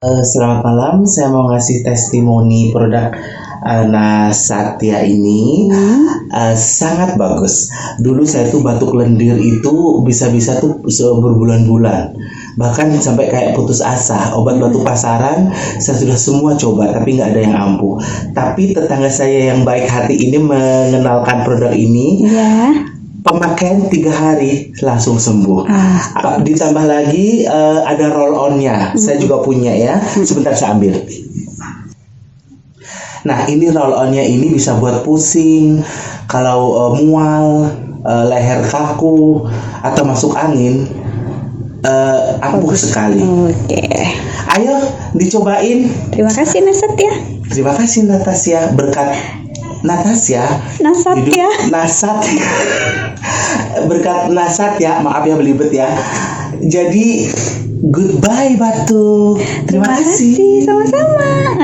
Selamat malam, saya mau ngasih testimoni produk Nasatya ini. Sangat bagus. Dulu saya tuh batuk lendir itu bisa-bisa tuh berbulan-bulan, bahkan sampai kayak putus asa. Obat batuk pasaran saya sudah semua coba, tapi nggak ada yang ampuh. Tapi tetangga saya yang baik hati ini mengenalkan produk ini. Ya. Pemakaian 3 hari langsung sembuh. Ditambah lagi ada roll onnya. Saya juga punya ya. Sebentar saya ambil. Nah, ini roll onnya ini bisa buat pusing, kalau mual, leher kaku atau masuk angin, ampuh sekali. Oke. Ayo dicobain. Terima kasih Nasatya. Terima kasih Natasya, berkat Natasya. Nasatya. Nasatya. Berkat Nasatya, maaf ya belibet ya. Jadi goodbye Batu. Terima kasih. Sama-sama.